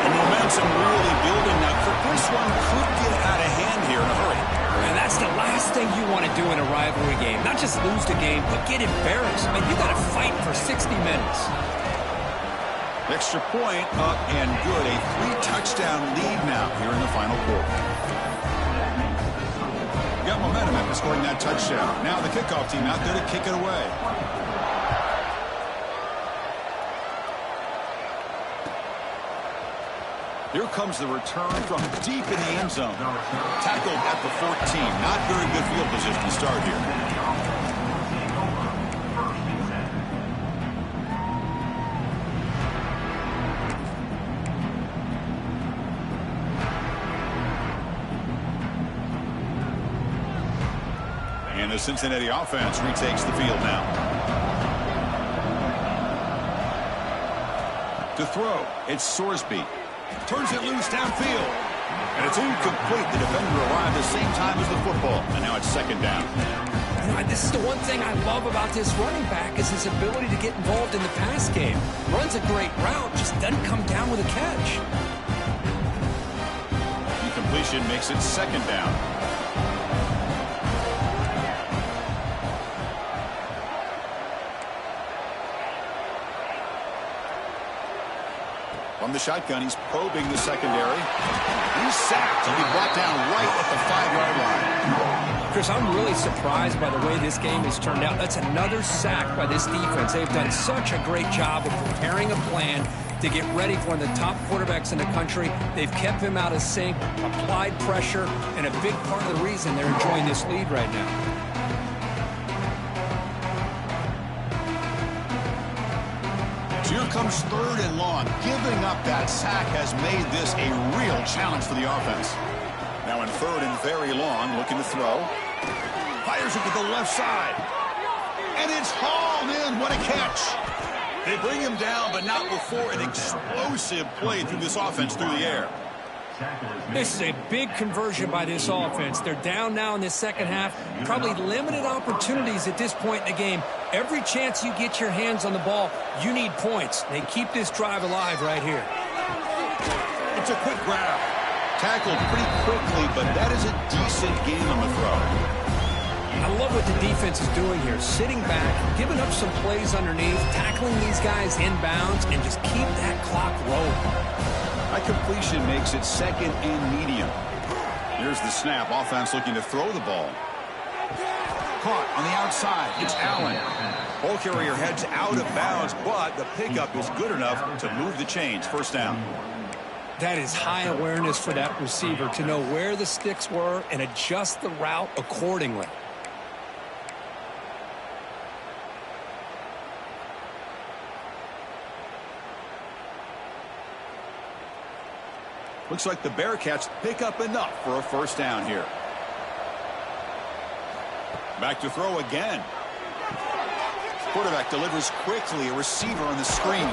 The momentum really building now. This one could get out of hand here in a hurry. And that's the last thing you want to do in a rivalry game. Not just lose the game, but get embarrassed. I mean, you got to fight for 60 minutes. Extra point up and good. A 3-touchdown lead now here in the final quarter. Got momentum after scoring that touchdown. Now the kickoff team out there to kick it away. Here comes the return from deep in the end zone. Tackled at the 14. Not very good field position to start here. And the Cincinnati offense retakes the field now. To throw, it's Sorsby. Turns it loose downfield. And it's incomplete. The defender arrived at the same time as the football. And now it's second down. You know, this is the one thing I love about this running back is his ability to get involved in the pass game. Runs a great route, just doesn't come down with a catch. Incompletion makes it second down. From the shotgun, he's probing the secondary. He's sacked. He'll be brought down right at the 5-yard line. Chris, I'm really surprised by the way this game has turned out. That's another sack by this defense. They've done such a great job of preparing a plan to get ready for one of the top quarterbacks in the country. They've kept him out of sync, applied pressure, and a big part of the reason they're enjoying this lead right now. Here comes third and long. Giving up that sack has made this a real challenge for the offense. Now in third and very long, looking to throw. Fires it to the left side. And it's hauled in. What a catch. They bring him down, but not before an explosive play through this offense through the air. This is a big conversion by this offense. They're down now in the second half. Probably limited opportunities at this point in the game. Every chance you get your hands on the ball, you need points. They keep this drive alive right here. It's a quick grab. Tackled pretty quickly, but that is a decent gain on the throw. I love what the defense is doing here. Sitting back, giving up some plays underneath, tackling these guys inbounds, and just keep that clock rolling. That completion makes it second and medium. Here's the snap. Offense looking to throw the ball. Caught on the outside. It's Allen. Ball carrier heads out of bounds, but the pickup is good enough to move the chains. First down. That is high awareness for that receiver to know where the sticks were and adjust the route accordingly. Looks like the Bearcats pick up enough for a first down here. Back to throw again. Quarterback delivers quickly. A receiver on the screen.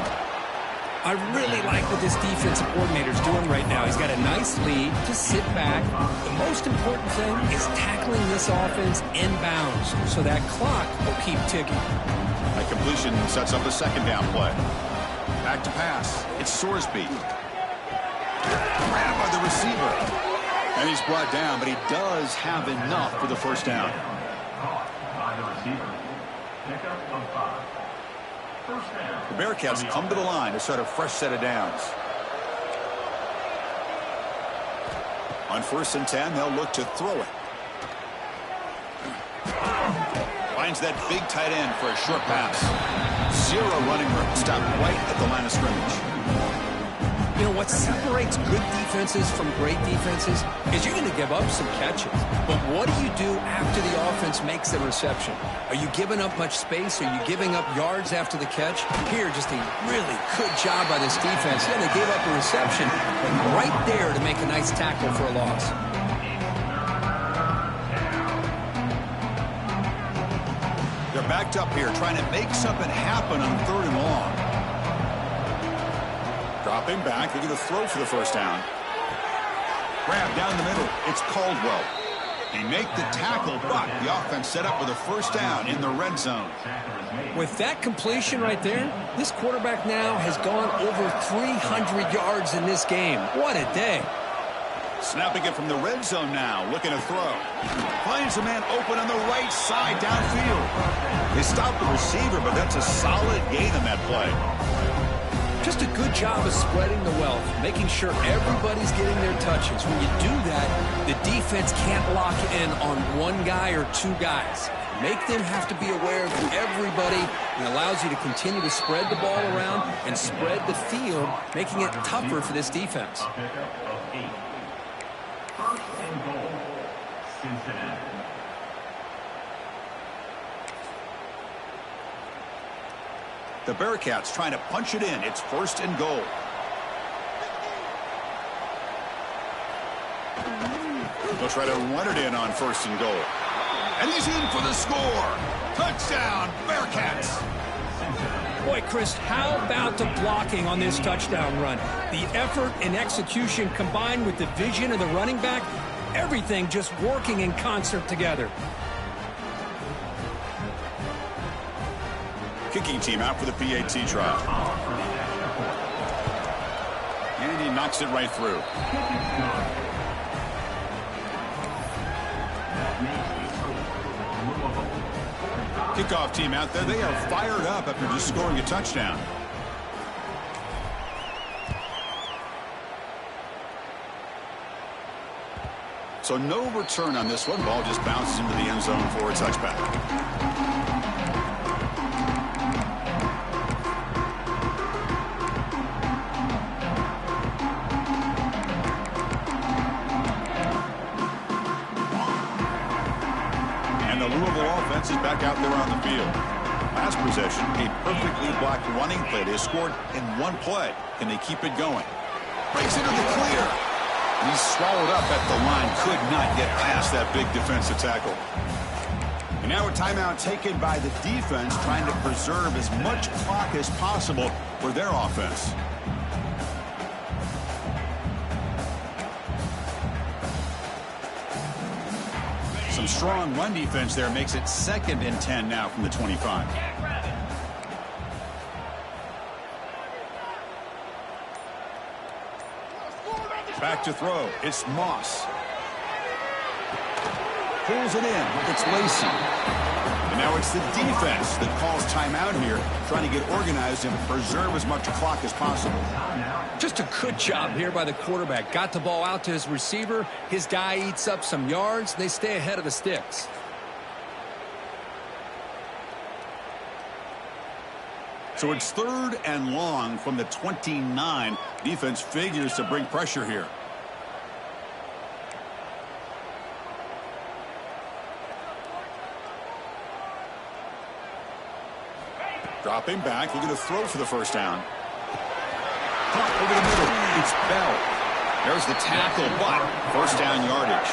I really like what this defensive coordinator is doing right now. He's got a nice lead. Just sit back. The most important thing is tackling this offense inbounds so that clock will keep ticking. That completion sets up a second down play. Back to pass. It's Sorsby. Grabbed by the receiver. And he's brought down, but he does have enough for the first down. The Bearcats come to the line to start a fresh set of downs. On 1st and 10, they'll look to throw it. Finds that big tight end for a short pass. Zero running room. Stopped right at the line of scrimmage. You know, what separates good defenses from great defenses is you're going to give up some catches. But what do you do after the offense makes the reception? Are you giving up much space? Are you giving up yards after the catch? Here, just a really good job by this defense. Yeah, they gave up a reception, but right there to make a nice tackle for a loss. They're backed up here trying to make something happen on 3rd and long. Dropping back, they're going to throw for the first down. Grab down the middle. It's Caldwell. They make the tackle, but the offense set up with a first down in the red zone. With that completion right there, this quarterback now has gone over 300 yards in this game. What a day. Snapping it from the red zone now, looking to throw. Finds a man open on the right side downfield. They stop the receiver, but that's a solid gain on that play. Just a good job of spreading the wealth, making sure everybody's getting their touches. When you do that, the defense can't lock in on one guy or two guys. make them have to be aware of everybody, and allows you to continue to spread the ball around and spread the field, making it tougher for this defense. The Bearcats trying to punch it in. It's 1st and goal. They'll try to run it in on 1st and goal. And he's in for the score. Touchdown, Bearcats. Boy, Chris, how about the blocking on this touchdown run? The effort and execution combined with the vision of the running back, everything just working in concert together. Kicking team out for the PAT trial. And he knocks it right through. Kickoff team out there. They are fired up after just scoring a touchdown. So no return on this one. Ball just bounces into the end zone for a touchback. The Louisville offense is back out there on the field. Last possession, a perfectly blocked running play. They scored in one play. Can they keep it going? Breaks into the clear. And he's swallowed up at the line. Could not get past that big defensive tackle. And now a timeout taken by the defense, trying to preserve as much clock as possible for their offense. Some strong run defense there makes it 2nd and 10 now from the 25. Back to throw. It's Moss. Pulls it in. It's Lacey. And now it's the defense that calls timeout here, trying to get organized and preserve as much clock as possible. Just a good job here by the quarterback. Got the ball out to his receiver. His guy eats up some yards. They stay ahead of the sticks. So it's 3rd and long from the 29. Defense figures to bring pressure here. Dropping back, looking to throw for the 1st down. Over the middle, it's Bell. There's the tackle, but 1st down yardage.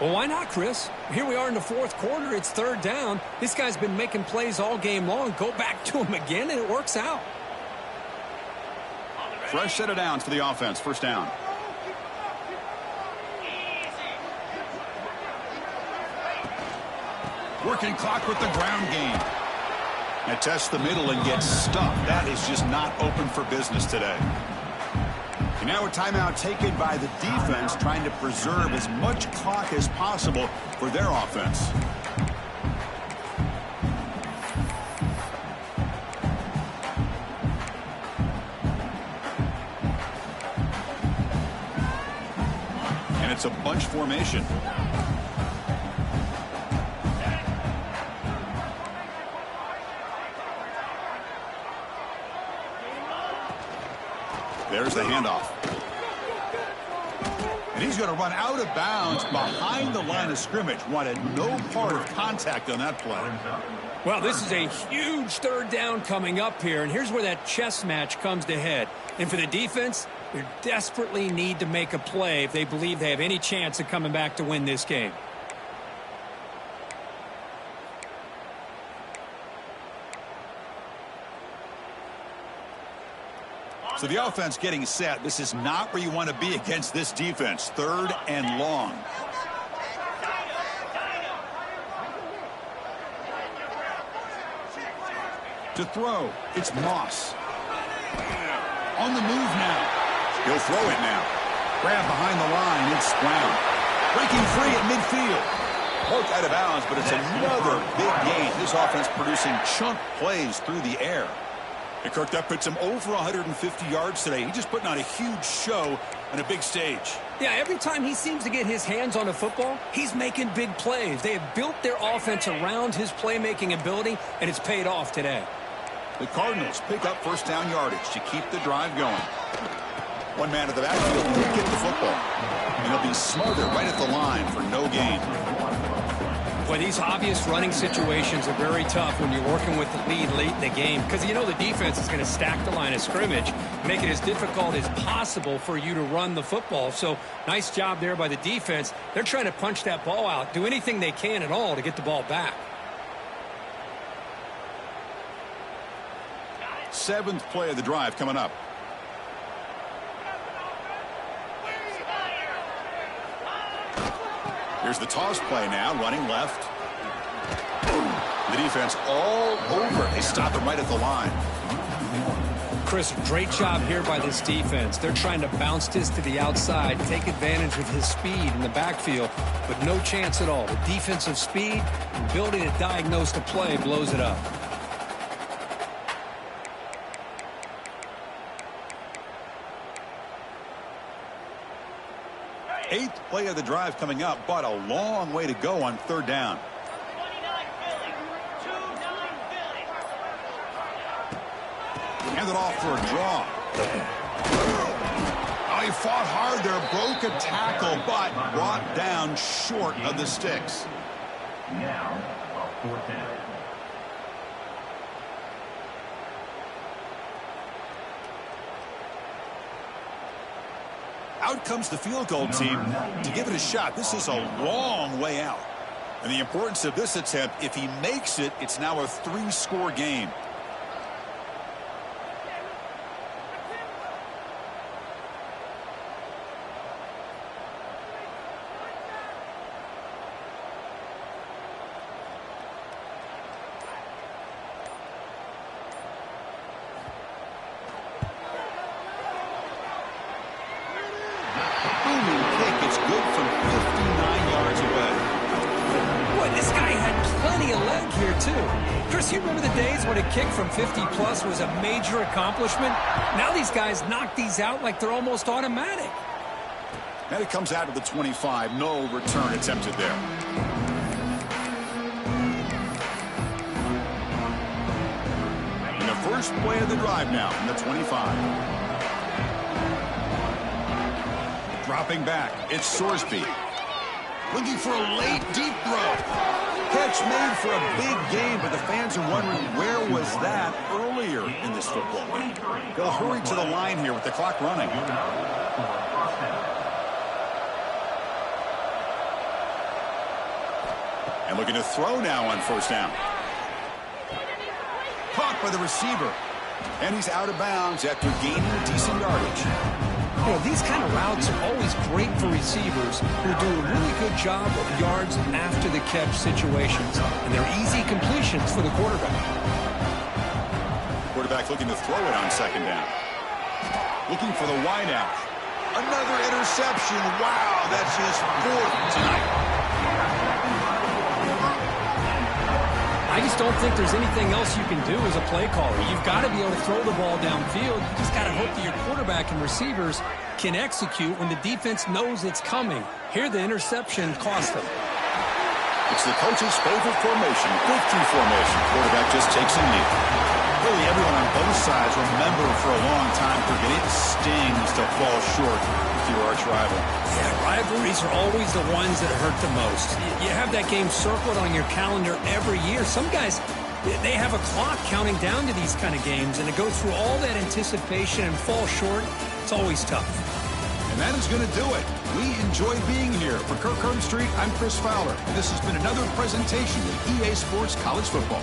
Well, why not, Chris? Here we are in the 4th quarter. It's 3rd down. This guy's been making plays all game long. Go back to him again, and it works out. Fresh set of downs for the offense. 1st down. Working clock with the ground game. And tests the middle and gets stuffed. That is just not open for business today. And now a timeout taken by the defense, trying to preserve as much clock as possible for their offense. And it's a bunch formation. There's the handoff. And he's going to run out of bounds behind the line of scrimmage. Wanted no part of contact on that play. Well, this is a huge 3rd down coming up here, and here's where that chess match comes to head. And for the defense, they desperately need to make a play if they believe they have any chance of coming back to win this game. So the offense getting set. This is not where you want to be against this defense. 3rd and long. To throw, it's Moss. On the move now. He'll throw it now. Grab behind the line. It's Brown. Breaking free at midfield. Poked out of bounds, but it's another big gain. This offense producing chunk plays through the air. And Kirk, that puts him over 150 yards today. He's just putting on a huge show on a big stage. Yeah, every time he seems to get his hands on a football, he's making big plays. They have built their offense around his playmaking ability, and it's paid off today. The Cardinals pick up first down yardage to keep the drive going. One man at the backfield will get the football, and he'll be smothered right at the line for no gain. Boy, these obvious running situations are very tough when you're working with the lead late in the game because you know the defense is going to stack the line of scrimmage, make it as difficult as possible for you to run the football. So nice job there by the defense. They're trying to punch that ball out, do anything they can at all to get the ball back. Seventh play of the drive coming up. Here's the toss play now, running left. The defense all over. They stop him right at the line. Chris, great job here by this defense. They're trying to bounce this to the outside, take advantage of his speed in the backfield, but no chance at all. The defensive speed and ability to diagnose the play blows it up. Eighth play of the drive coming up, but a long way to go on third down. Hand it off for a draw. Oh, he fought hard there, broke a tackle, but brought down short of the sticks. Now, fourth down. Out comes the field goal team to give it a shot. This is a long way out. And the importance of this attempt, if he makes it, it's now a 3-score game. You remember the days when a kick from 50-plus was a major accomplishment? Now these guys knock these out like they're almost automatic. And it comes out of the 25. No return attempted there. And the first play of the drive now from the 25. Dropping back, it's Sorsby. Looking for a late deep throw. Catch made for a big game, but the fans are wondering where was that earlier in this football game. They'll hurry to the line here with the clock running. And looking to throw now on first down. Caught by the receiver. And he's out of bounds after gaining decent yardage. You know, these kind of routes are always great for receivers who do a really good job of yards after the catch situations. And they're easy completions for the quarterback. Quarterback looking to throw it on second down. Looking for the wideout. Another interception. Wow, that's his fourth tonight. I just don't think there's anything else you can do as a play caller. You've got to be able to throw the ball downfield. You just got to hope that your quarterback and receivers can execute when the defense knows it's coming. Here, the interception cost them. It's the coach's favorite formation, go-to formation. Quarterback just takes a knee. Really, everyone on both sides remember for a long time it stings to fall short with your arch rival. Yeah, rivalries are always the ones that hurt the most. You have that game circled on your calendar every year. Some guys, they have a clock counting down to these kind of games, and to go through all that anticipation and fall short, it's always tough. And that is going to do it. We enjoy being here. For Kirk Street, I'm Chris Fowler, and this has been another presentation of EA Sports College Football.